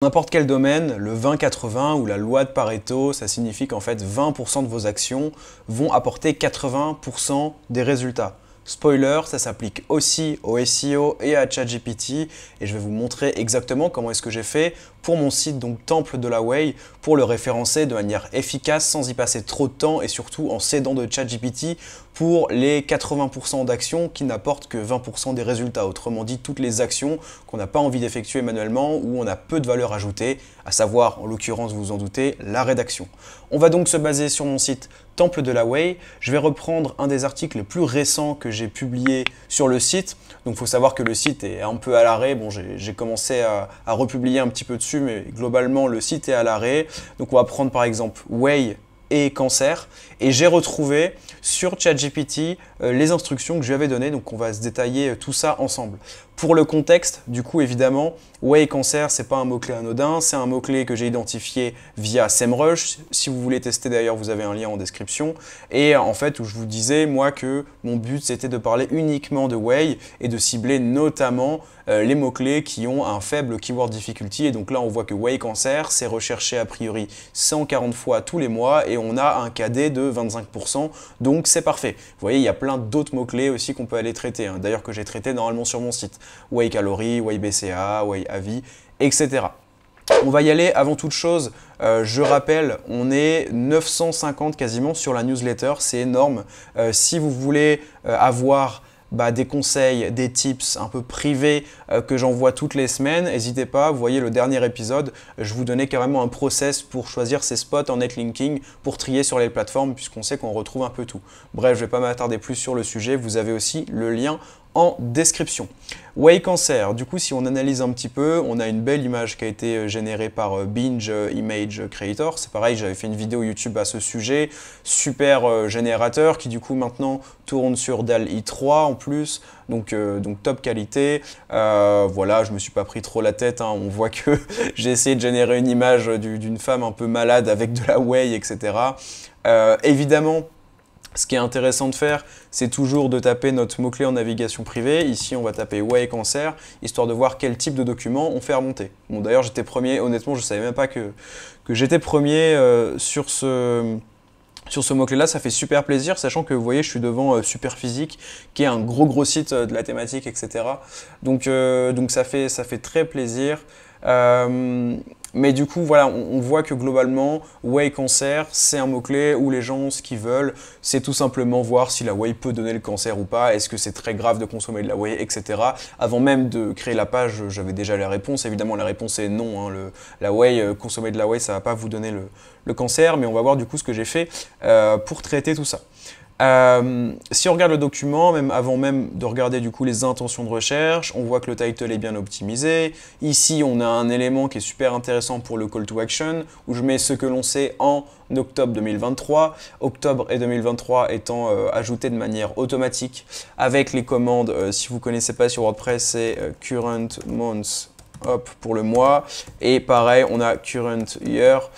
N'importe quel domaine, le 20-80 ou la loi de Pareto, ça signifie qu'en fait 20% de vos actions vont apporter 80% des résultats. Spoiler, ça s'applique aussi au SEO et à ChatGPT et je vais vous montrer exactement comment est-ce que j'ai fait pour mon site donc Temple de la Way pour le référencer de manière efficace sans y passer trop de temps et surtout en s'aidant de ChatGPT pour les 80% d'actions qui n'apportent que 20% des résultats. Autrement dit, toutes les actions qu'on n'a pas envie d'effectuer manuellement ou on a peu de valeur ajoutée, à savoir en l'occurrence, vous vous en doutez, la rédaction. On va donc se baser sur mon site Temple de la Way. Je vais reprendre un des articles les plus récents que j'ai publié sur le site. Donc il faut savoir que le site est un peu à l'arrêt. Bon, j'ai commencé à republier un petit peu dessus, mais globalement le site est à l'arrêt. Donc on va prendre par exemple Way et cancer et j'ai retrouvé sur ChatGPT les instructions que je lui avais données, donc on va se détailler tout ça ensemble. Pour le contexte, du coup évidemment, Way cancer, c'est pas un mot-clé anodin, c'est un mot-clé que j'ai identifié via SEMrush. Si vous voulez tester d'ailleurs, vous avez un lien en description. Et en fait, où je vous disais, moi, que mon but c'était de parler uniquement de Way et de cibler notamment les mots-clés qui ont un faible keyword difficulty. Et donc là, on voit que Way cancer, c'est recherché a priori 140 fois tous les mois et on a un KD de 25%. Donc c'est parfait. Vous voyez, il y a plein d'autres mots-clés aussi qu'on peut aller traiter. D'ailleurs, que j'ai traité normalement sur mon site. Way calories, Way BCA, Way avis, etc. On va y aller avant toute chose. Je rappelle, on est 950 quasiment sur la newsletter, c'est énorme. Si vous voulez avoir des conseils, des tips un peu privés que j'envoie toutes les semaines, n'hésitez pas, vous voyez le dernier épisode, je vous donnais carrément un process pour choisir ces spots en netlinking pour trier sur les plateformes puisqu'on sait qu'on retrouve un peu tout. Bref, je ne vais pas m'attarder plus sur le sujet, vous avez aussi le lien en description. Way cancer, du coup si on analyse un petit peu, on a une belle image qui a été générée par Binge Image Creator. C'est pareil, j'avais fait une vidéo YouTube à ce sujet, super générateur qui du coup maintenant tourne sur DALL-E 3 en plus, donc top qualité. Voilà, je me suis pas pris trop la tête, hein. On voit que j'ai essayé de générer une image d'une femme un peu malade avec de la whey, etc. Évidemment, ce qui est intéressant de faire, c'est toujours de taper notre mot-clé en navigation privée. Ici, on va taper Way cancer, histoire de voir quel type de document on fait remonter. Bon, d'ailleurs, j'étais premier, honnêtement, je ne savais même pas que j'étais premier sur ce mot-clé-là. Ça fait super plaisir, sachant que vous voyez, je suis devant Superphysique, qui est un gros site de la thématique, etc. Donc ça fait très plaisir. Mais du coup, voilà, on voit que globalement, Way cancer, c'est un mot-clé où les gens, ce qu'ils veulent, c'est tout simplement voir si la whey peut donner le cancer ou pas, est-ce que c'est très grave de consommer de la whey, etc. Avant même de créer la page, j'avais déjà les réponses. Évidemment, la réponse est non. Hein, la whey, consommer de la whey, ça va pas vous donner le cancer, mais on va voir du coup ce que j'ai fait pour traiter tout ça. Si on regarde le document, avant même de regarder du coup les intentions de recherche, on voit que le title est bien optimisé. Ici, on a un élément qui est super intéressant pour le call to action, où je mets ce que l'on sait en octobre 2023. Octobre et 2023 étant ajoutés de manière automatique avec les commandes. Si vous ne connaissez pas sur WordPress, c'est current month. Hop, pour le mois, et pareil, on a current year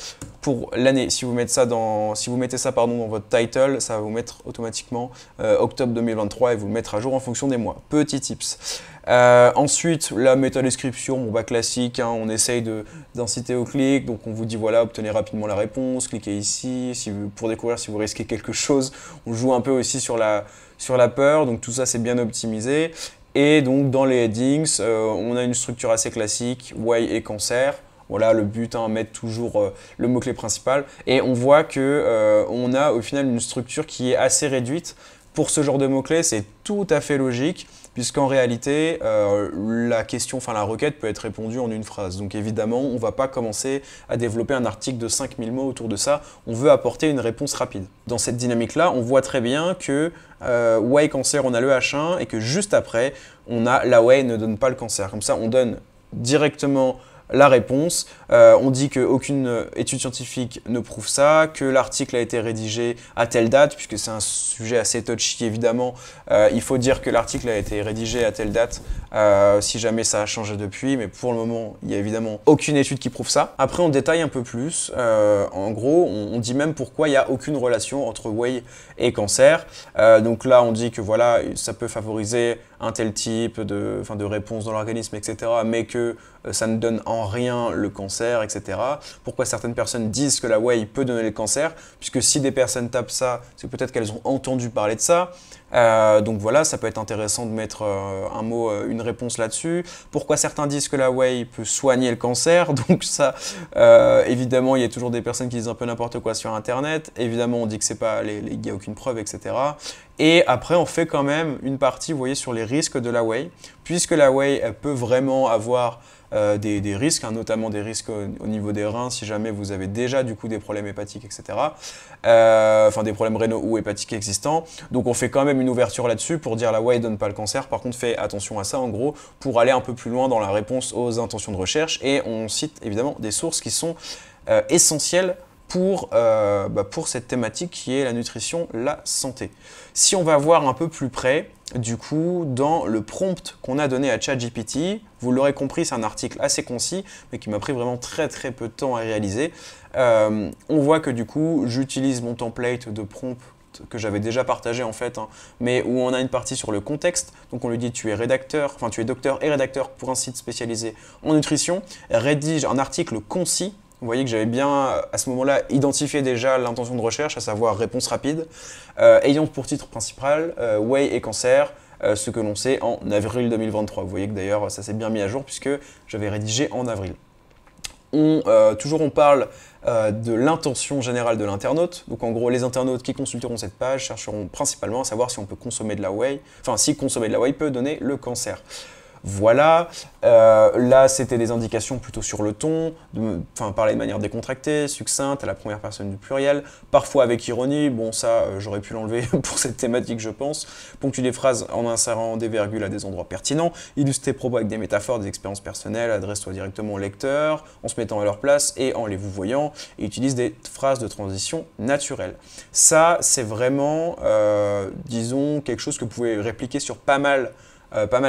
pour l'année. Si vous mettez ça dans votre title, ça va vous mettre automatiquement octobre 2023 et vous le mettre à jour en fonction des mois. Petit tips. Ensuite, la métadescription, classique, hein, on essaye d'inciter au clic, donc on vous dit voilà, obtenez rapidement la réponse, cliquez ici pour découvrir si vous risquez quelque chose. On joue un peu aussi sur la peur, donc tout ça c'est bien optimisé. Et donc dans les headings, on a une structure assez classique, Way et cancer. Voilà le but, hein, mettre toujours le mot-clé principal. Et on voit que on a au final une structure qui est assez réduite. Pour ce genre de mots-clés, c'est tout à fait logique, puisqu'en réalité, la requête peut être répondue en une phrase. Donc évidemment, on ne va pas commencer à développer un article de 5000 mots autour de ça. On veut apporter une réponse rapide. Dans cette dynamique-là, on voit très bien que Way cancer, on a le H1 et que juste après, on a la Way ne donne pas le cancer. Comme ça, on donne directement la réponse. On dit qu'aucune étude scientifique ne prouve ça, que l'article a été rédigé à telle date, puisque c'est un sujet assez touchy évidemment. Il faut dire que l'article a été rédigé à telle date, si jamais ça a changé depuis, mais pour le moment, il n'y a évidemment aucune étude qui prouve ça. Après, on détaille un peu plus. En gros, on dit même pourquoi il n'y a aucune relation entre whey et cancer. Donc là, on dit que voilà, ça peut favoriser un tel type de réponse dans l'organisme, etc., mais que ça ne donne en rien le cancer, etc. Pourquoi certaines personnes disent que la whey peut donner le cancer, puisque si des personnes tapent ça, c'est peut-être qu'elles ont entendu parler de ça. Donc voilà, ça peut être intéressant de mettre un mot, une réponse là-dessus. Pourquoi certains disent que la whey peut soigner le cancer? Donc ça, évidemment, il y a toujours des personnes qui disent un peu n'importe quoi sur Internet. Évidemment, on dit que c'est pas, il n'y a aucune preuve, etc. Et après, on fait quand même une partie, vous voyez, sur les risques de la whey, puisque la whey, elle peut vraiment avoir des risques, hein, notamment des risques au niveau des reins, si jamais vous avez déjà du coup des problèmes hépatiques, etc. Enfin des problèmes rénaux ou hépatiques existants. Donc on fait quand même une ouverture là-dessus pour dire la whey donne pas le cancer. Par contre, faites attention à ça en gros pour aller un peu plus loin dans la réponse aux intentions de recherche. Et on cite évidemment des sources qui sont essentielles pour cette thématique qui est la nutrition, la santé. Si on va voir un peu plus près, du coup, dans le prompt qu'on a donné à ChatGPT, vous l'aurez compris, c'est un article assez concis, mais qui m'a pris vraiment très peu de temps à réaliser. On voit que du coup, j'utilise mon template de prompt que j'avais déjà partagé en fait, hein, mais où on a une partie sur le contexte. Donc on lui dit tu es docteur et rédacteur pour un site spécialisé en nutrition, rédige un article concis. Vous voyez que j'avais bien, à ce moment-là, identifié déjà l'intention de recherche, à savoir réponse rapide, ayant pour titre principal Whey et cancer, ce que l'on sait en avril 2023. Vous voyez que d'ailleurs, ça s'est bien mis à jour puisque j'avais rédigé en avril. Toujours on parle de l'intention générale de l'internaute. Donc en gros, les internautes qui consulteront cette page chercheront principalement à savoir si on peut consommer de la whey, enfin si consommer de la whey peut donner le cancer. Voilà, là c'était des indications plutôt sur le ton, parler de manière décontractée, succincte, à la première personne du pluriel, parfois avec ironie, bon ça j'aurais pu l'enlever pour cette thématique je pense, ponctuer des phrases en insérant des virgules à des endroits pertinents, illustrer tes propos avec des métaphores, des expériences personnelles, adresse-toi directement au lecteur, en se mettant à leur place et en les vous voyant, et utilise des phrases de transition naturelles. Ça c'est vraiment, disons, quelque chose que vous pouvez répliquer sur pas mal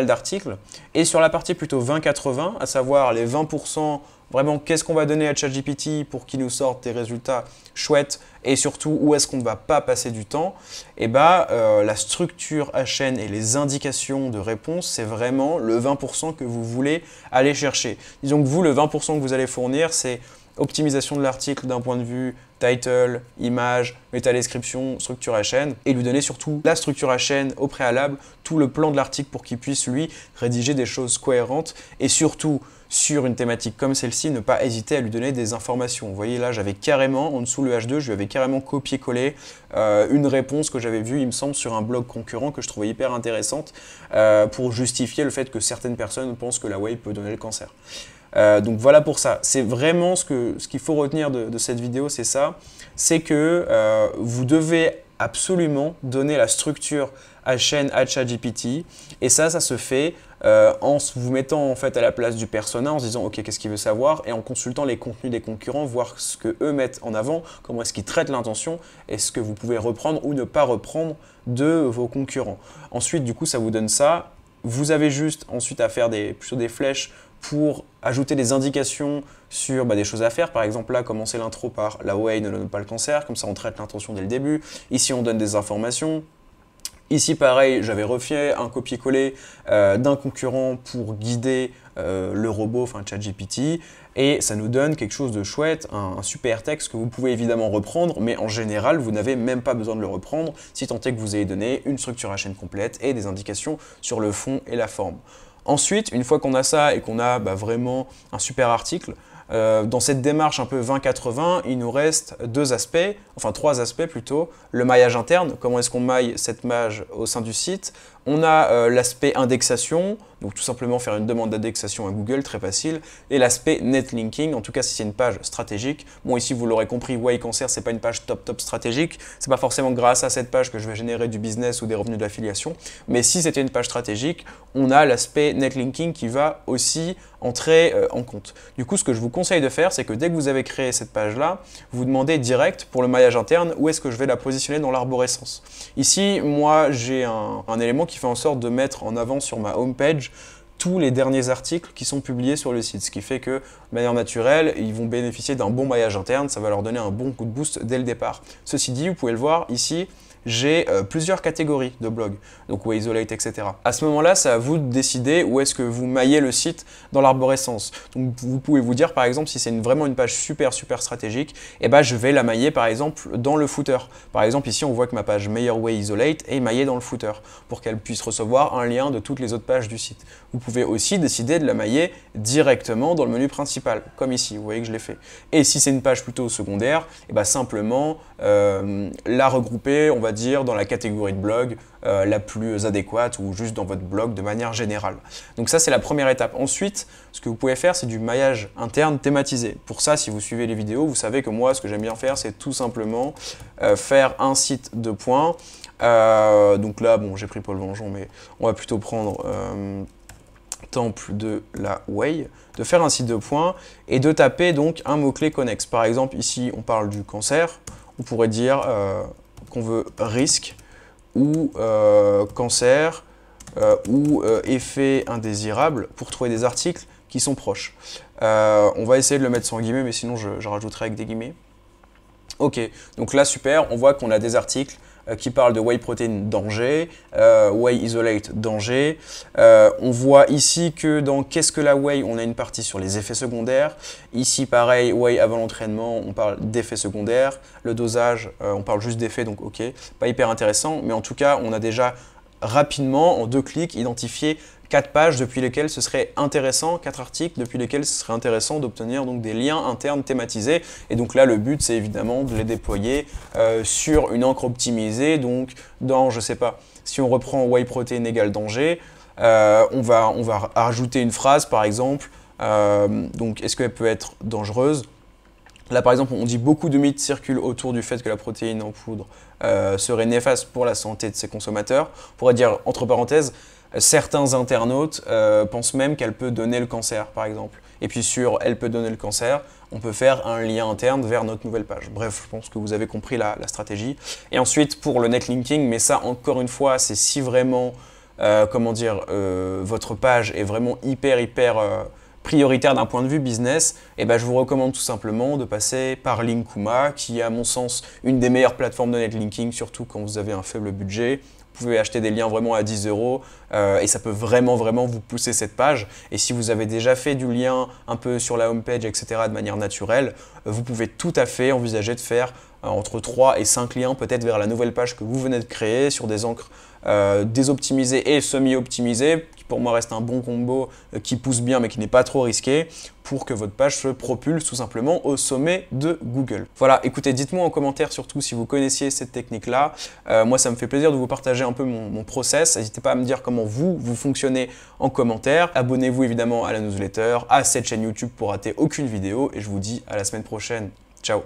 d'articles. Et sur la partie plutôt 20-80, à savoir les 20%, vraiment qu'est-ce qu'on va donner à ChatGPT pour qu'il nous sorte des résultats chouettes et surtout où est-ce qu'on ne va pas passer du temps, et la structure HN et les indications de réponse, c'est vraiment le 20% que vous voulez aller chercher. Disons que vous, le 20% que vous allez fournir, c'est optimisation de l'article d'un point de vue title, image, métadescription, structure HN, et lui donner surtout la structure HN au préalable, tout le plan de l'article pour qu'il puisse lui rédiger des choses cohérentes et surtout sur une thématique comme celle-ci, ne pas hésiter à lui donner des informations. Vous voyez là, j'avais carrément, en dessous le H2, je lui avais carrément copié-collé une réponse que j'avais vue, il me semble, sur un blog concurrent que je trouvais hyper intéressante pour justifier le fait que certaines personnes pensent que la whey peut donner le cancer. Donc voilà pour ça. C'est vraiment ce qu'il faut retenir de cette vidéo, c'est ça. C'est que vous devez absolument donner la structure HN à ChatGPT. Et ça se fait en vous mettant en fait à la place du persona, en se disant ok, qu'est-ce qu'il veut savoir, et en consultant les contenus des concurrents, voir ce que eux mettent en avant, comment est-ce qu'ils traitent l'intention, et ce que vous pouvez reprendre ou ne pas reprendre de vos concurrents. Ensuite, du coup, ça vous donne ça. Vous avez juste ensuite à faire plutôt des flèches pour ajouter des indications sur des choses à faire. Par exemple, là, commencer l'intro par « La whey ne donne pas le cancer », comme ça on traite l'intention dès le début. Ici, on donne des informations. Ici, pareil, j'avais refait un copier-coller d'un concurrent pour guider le robot, enfin ChatGPT, et ça nous donne quelque chose de chouette, un super texte que vous pouvez évidemment reprendre, mais en général, vous n'avez même pas besoin de le reprendre, si tant est que vous ayez donné une structure à chaîne complète et des indications sur le fond et la forme. Ensuite, une fois qu'on a ça et qu'on a vraiment un super article, dans cette démarche un peu 20-80, il nous reste trois aspects plutôt. Le maillage interne, comment est-ce qu'on maille cette page au sein du site. On a l'aspect indexation, donc tout simplement faire une demande d'indexation à Google, très facile. Et l'aspect netlinking, en tout cas si c'est une page stratégique. Bon, ici vous l'aurez compris, Whey Cancer, c'est pas une page top stratégique. C'est pas forcément grâce à cette page que je vais générer du business ou des revenus d'affiliation. Mais si c'était une page stratégique, on a l'aspect netlinking qui va aussi entrer en compte. Du coup, ce que je vous conseille de faire, c'est que dès que vous avez créé cette page-là, vous demandez direct pour le maillage interne où est-ce que je vais la positionner dans l'arborescence. Ici, moi, j'ai un élément qui fait en sorte de mettre en avant sur ma homepage tous les derniers articles qui sont publiés sur le site, ce qui fait que, de manière naturelle, ils vont bénéficier d'un bon maillage interne, ça va leur donner un bon coup de boost dès le départ. Ceci dit, vous pouvez le voir ici, j'ai plusieurs catégories de blogs, donc Way Isolate, etc. À ce moment-là, c'est à vous de décider où est-ce que vous maillez le site dans l'arborescence. Donc vous pouvez vous dire par exemple si c'est vraiment une page super stratégique, et ben je vais la mailler par exemple dans le footer. Par exemple ici on voit que ma page Meilleur Way Isolate est maillée dans le footer pour qu'elle puisse recevoir un lien de toutes les autres pages du site. Vous pouvez aussi décider de la mailler directement dans le menu principal, comme ici, vous voyez que je l'ai fait. Et si c'est une page plutôt secondaire, et ben simplement la regrouper, on va dire, dans la catégorie de blog la plus adéquate ou juste dans votre blog de manière générale. Donc ça, c'est la première étape. Ensuite, ce que vous pouvez faire, c'est du maillage interne thématisé. Pour ça, si vous suivez les vidéos, vous savez que moi, ce que j'aime bien faire, c'est tout simplement faire un site de points. Donc là, bon, j'ai pris Paul Vengeon, mais on va plutôt prendre temple de la Way, de faire un site de points et de taper donc un mot-clé connexe. Par exemple, ici, on parle du cancer. On pourrait dire qu'on veut risque ou cancer ou effet indésirable pour trouver des articles qui sont proches. On va essayer de le mettre sans guillemets, mais sinon je rajouterai avec des guillemets. Ok, donc là super, on voit qu'on a des articles qui parlent de Whey Protein danger, Whey Isolate danger. On voit ici que dans Qu'est-ce que la Whey, on a une partie sur les effets secondaires. Ici pareil, Whey avant l'entraînement, on parle d'effets secondaires. Le dosage, on parle juste d'effets, donc ok, pas hyper intéressant. Mais en tout cas, on a déjà rapidement, en 2 clics, identifié 4 pages depuis lesquelles ce serait intéressant, 4 articles depuis lesquels ce serait intéressant d'obtenir donc des liens internes thématisés. Et donc là, le but, c'est évidemment de les déployer sur une encre optimisée. Donc dans, je sais pas, si on reprend Whey Protein égale danger, on va rajouter une phrase par exemple. Donc est-ce qu'elle peut être dangereuse? Là, par exemple, on dit beaucoup de mythes circulent autour du fait que la protéine en poudre serait néfaste pour la santé de ses consommateurs. On pourrait dire, entre parenthèses, certains internautes pensent même qu'elle peut donner le cancer, par exemple. Et puis sur « elle peut donner le cancer », on peut faire un lien interne vers notre nouvelle page. Bref, je pense que vous avez compris la stratégie. Et ensuite, pour le netlinking, mais ça, encore une fois, c'est si vraiment, comment dire, votre page est vraiment hyper prioritaire d'un point de vue business, et ben je vous recommande tout simplement de passer par Linkuma, qui est à mon sens une des meilleures plateformes de netlinking, surtout quand vous avez un faible budget. Vous pouvez acheter des liens vraiment à 10 € et ça peut vraiment vous pousser cette page. Et si vous avez déjà fait du lien un peu sur la homepage, etc. de manière naturelle, vous pouvez tout à fait envisager de faire entre 3 et 5 liens peut-être vers la nouvelle page que vous venez de créer sur des encres désoptimisées et semi-optimisées, qui pour moi reste un bon combo qui pousse bien mais qui n'est pas trop risqué pour que votre page se propulse tout simplement au sommet de Google. Voilà, écoutez, dites-moi en commentaire surtout si vous connaissiez cette technique-là. Moi, ça me fait plaisir de vous partager un peu mon process. N'hésitez pas à me dire comment vous fonctionnez en commentaire. Abonnez-vous évidemment à la newsletter, à cette chaîne YouTube pour rater aucune vidéo et je vous dis à la semaine prochaine. Ciao!